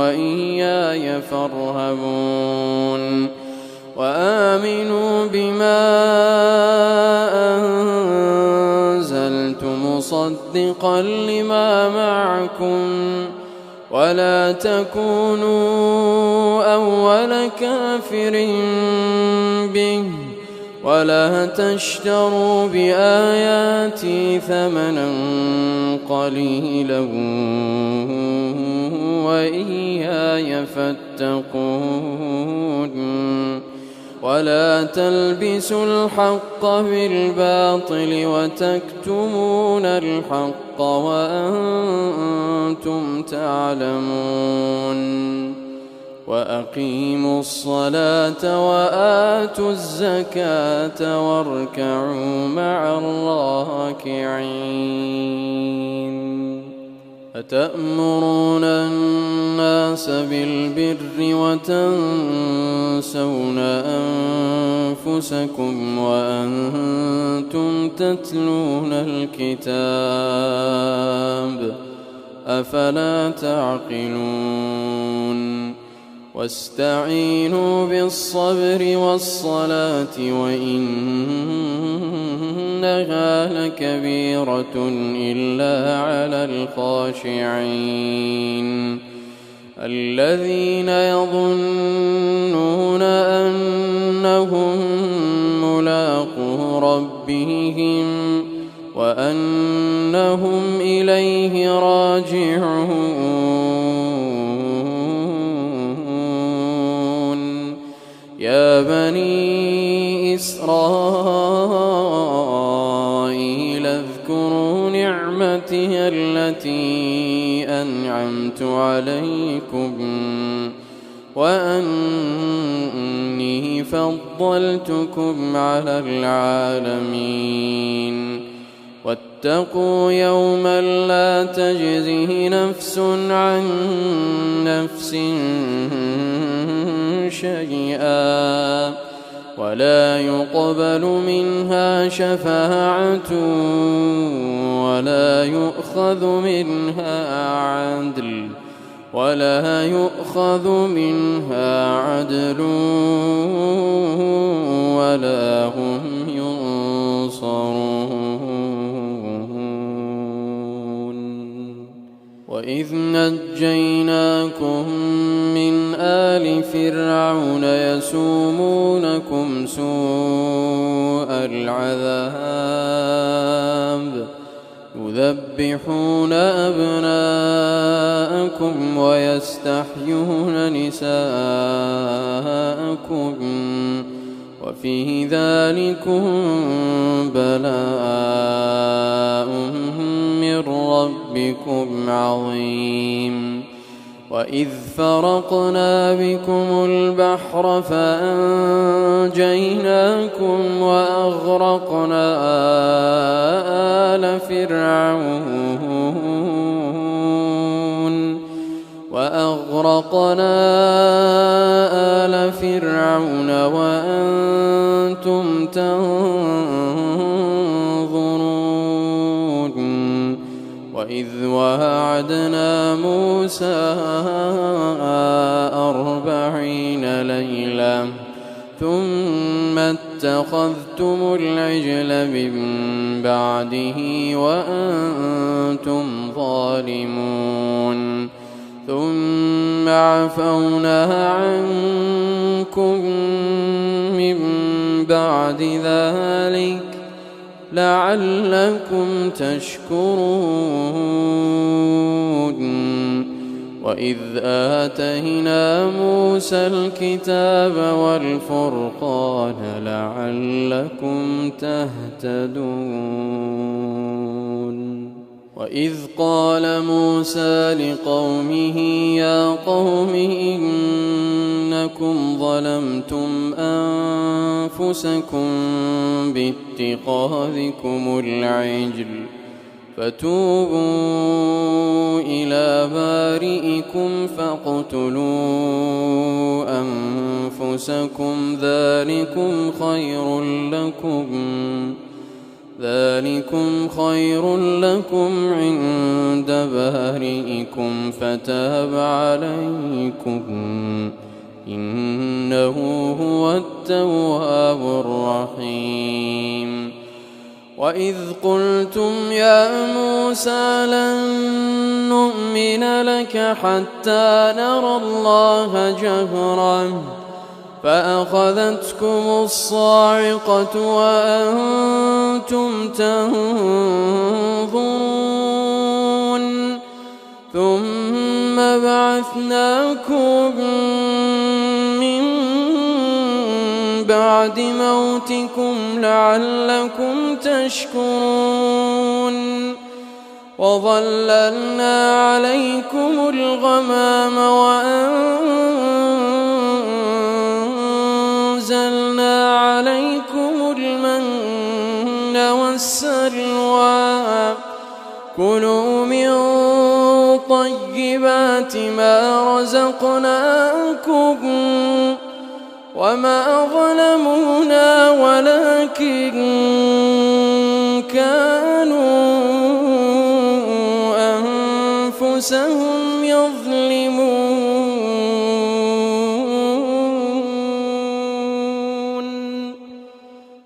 وإياي فارهبون وآمنوا بما أنزلت مصدقا لما معكم ولا تكونوا أول كافر به ولا تشتروا بآياتي ثمنا قليلا وإياي فاتقون ولا تلبسوا الحق بالباطل وتكتمون الحق وأنتم تعلمون وأقيموا الصلاة وآتوا الزكاة واركعوا مع الراكعين أتأمرون الناس بالبر وتنسون أنفسكم وأنتم تتلون الكتاب أفلا تعقلون واستعينوا بالصبر والصلاة وإنها لكبيرة إلا على الخاشعين الذين يظنون أنهم ملاقو ربهم وأنهم إليه راجعون يا بني إسرائيل اذكروا نعمتي التي أنعمت عليكم وأني فضلتكم على العالمين واتقوا يوما لا تجزي نفس عن نفس شيئا ولا يقبل منها شفاعة ولا يؤخذ منها عدل ولا هم ينصرون وإذ نجيناكم من آل فرعون يسومونكم سوء العذاب يذبحون أبناءكم ويستحيون نساءكم وفي ذلكم بلاء من ربكم عظيم وإذ فرقنا بكم البحر فأنجيناكم وأغرقنا آل فرعون وأنتم تنظرون وإذ وعدنا موسى 40 ليلة ثم اتخذتم العجل من بعده وأنتم ظالمون ثم عفونا عنكم من بعد ذلك لعلكم تشكرون وإذ آتينا موسى الكتاب والفرقان لعلكم تهتدون وإذ قال موسى لقومه يا قوم إنكم ظلمتم أنفسكم باتخاذكم العجل فتوبوا إلى بارئكم فاقتلوا أنفسكم ذلكم ذلكم خير لكم عند بارئكم فتاب عليكم إنه هو التواب الرحيم. وإذ قلتم يا موسى لن نؤمن لك حتى نرى الله جهرا فأخذتكم الصاعقة وأنتم تنظرون ثم بعثناكم من بعد موتكم لعلكم تشكرون وظللنا عليكم الغمام وأنزلنا عليكم المن والسلوى كلوا من طيبات ما رزقناكم وما ظلمونا ولكن كانوا أنفسهم يظلمون.